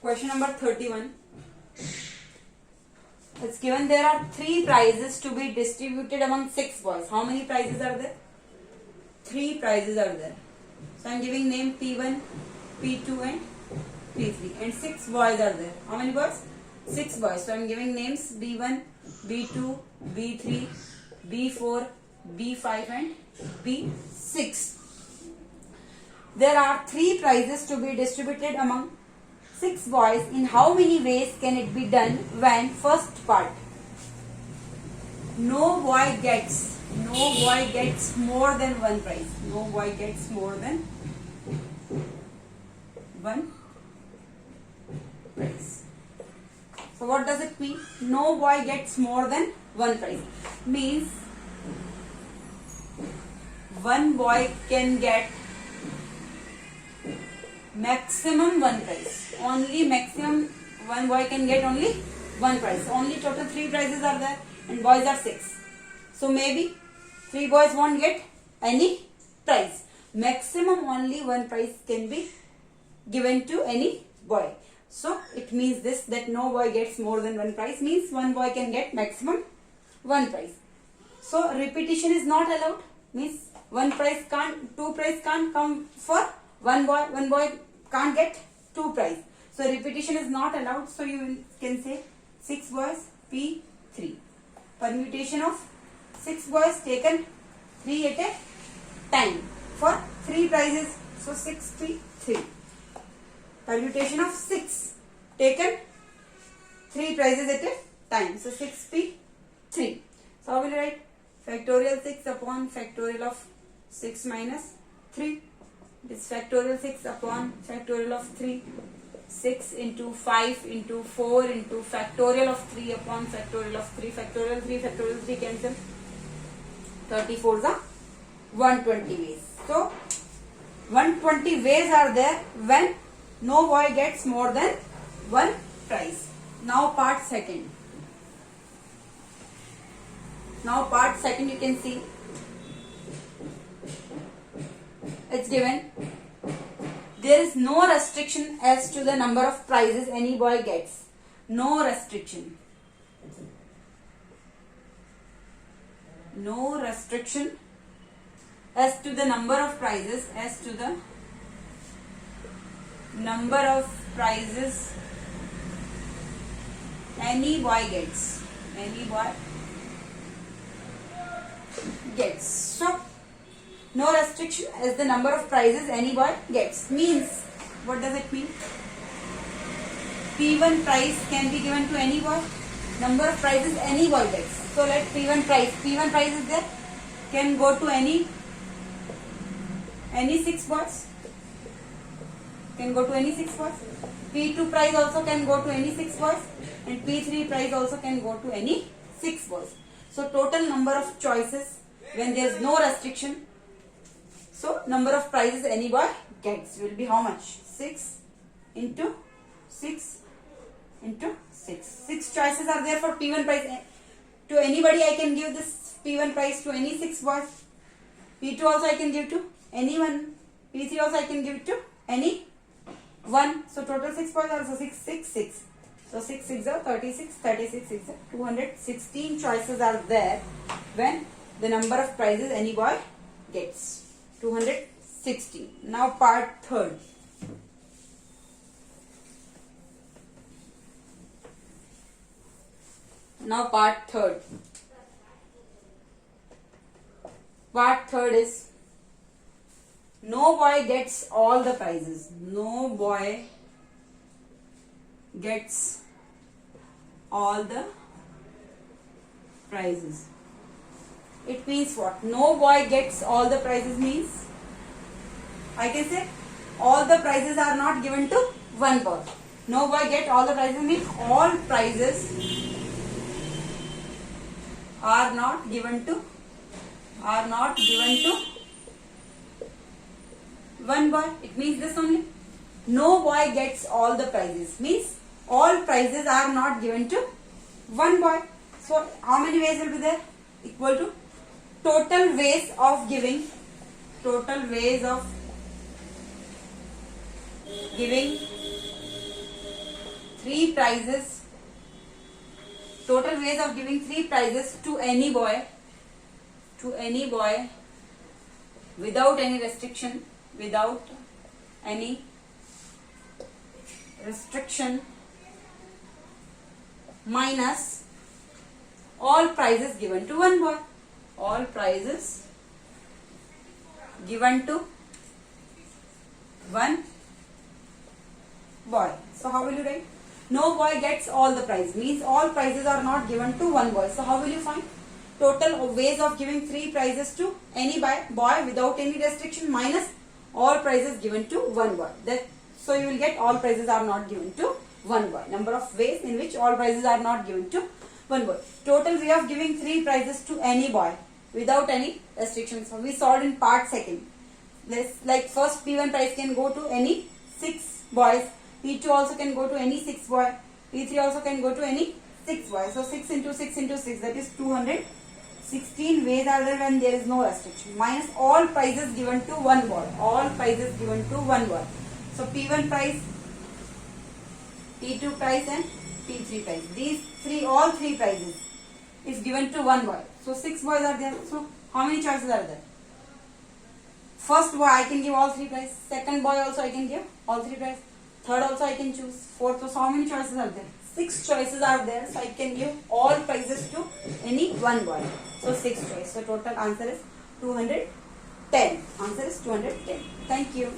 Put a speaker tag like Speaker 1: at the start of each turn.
Speaker 1: Question number 31. It's given there are 3 prizes to be distributed among 6 boys. How many prizes are there? 3 prizes are there. So I am giving name P1, P2 and P3 and 6 boys are there. How many boys? 6 boys. So I am giving names B1, B2, B3, B4, B5 and B6. There are 3 prizes to be distributed among 6 boys. In how many ways can it be done when first part? No boy gets more than 1 prize. No boy gets more than 1 prize. So what does it mean? No boy gets more than 1 prize. Means one boy can get maximum 1 prize. Only maximum one boy can get only 1 prize. Only total 3 prizes are there and boys are 6. So maybe 3 boys won't get any prize. Maximum only 1 prize can be given to any boy. So it means this, that no boy gets more than 1 prize, means 1 boy can get maximum 1 prize. So repetition is not allowed, means 2 prize can't come for 1 boy. 1 boy can't get 2 prize. So repetition is not allowed. So you can say 6 boys P3. Permutation of 6 boys taken 3 at a time for 3 prizes. So 6 P3. Permutation of 6 taken 3 prizes at a time. So 6 P3. So how will you write? Factorial 6 upon factorial of 6 minus 3. This factorial 6 upon factorial of 3. 6 into 5 into 4 into factorial of 3 upon factorial of 3. Factorial 3 cancel. 34 is a 120 ways. So 120 ways are there when no boy gets more than 1 prize. Now part second. You can see it's given. There is no restriction as to the number of prizes any boy gets. No restriction. No restriction as to the number of prizes. As to the number of prizes any boy gets. Any boy gets. So no restriction as the number of prizes any boy gets. Means, what does it mean? P1 prize can be given to any boy. Number of prizes any boy gets. So let P1 prize is there. Can go to any 6 boys. Can go to any 6 boys. P2 prize also can go to any 6 boys. And P3 prize also can go to any 6 boys. So total number of choices when there is no restriction. So number of prizes any boy gets will be how much? 6 into 6 into 6. 6 choices are there for P1 prize. To anybody I can give this P1 prize to any 6 boys. P2 also I can give to anyone. P3 also I can give it to any one. So total 6 boys are, so 6. So 6 6 are 36, 36 6 are 216 choices are there when the number of prizes any boy gets. 216. Now part third. Part third is no boy gets all the prizes. No boy gets all the prizes. It means what? No boy gets all the prizes means I can say all the prizes are not given to one boy. No boy get all the prizes means all prizes are not given to one boy. It means this only. No boy gets all the prizes means all prizes are not given to one boy. So how many ways will be there? Equal to total ways of giving 3 prizes, total ways of giving 3 prizes to any boy without any restriction, minus all prizes given to one boy. All prizes given to one boy. So how will you write? No boy gets all the prize, means all prizes are not given to one boy. So how will you find? Total ways of giving 3 prizes to any boy without any restriction minus all prizes given to one boy. So you will get all prizes are not given to one boy. Number of ways in which all prizes are not given to one boy. Total way of giving 3 prizes to any boy without any restrictions. So we solved in part second. Like first P1 prize can go to any 6 boys. P2 also can go to any 6 boy. P3 also can go to any 6 boys. So 6 into 6 into 6, that is 216 ways are there when there is no restriction. Minus all prizes given to one boy. All prizes given to one boy. So P1 prize, P2 prize and P3 prize. These all three prizes is given to one boy. So 6 boys are there. So how many choices are there? First boy I can give all 3 prizes. Second boy also I can give all 3 prizes. Third also I can choose. Fourth. So how many choices are there? 6 choices are there. So I can give all prizes to any one boy. So 6 choices. So total answer is 210. Answer is 210. Thank you.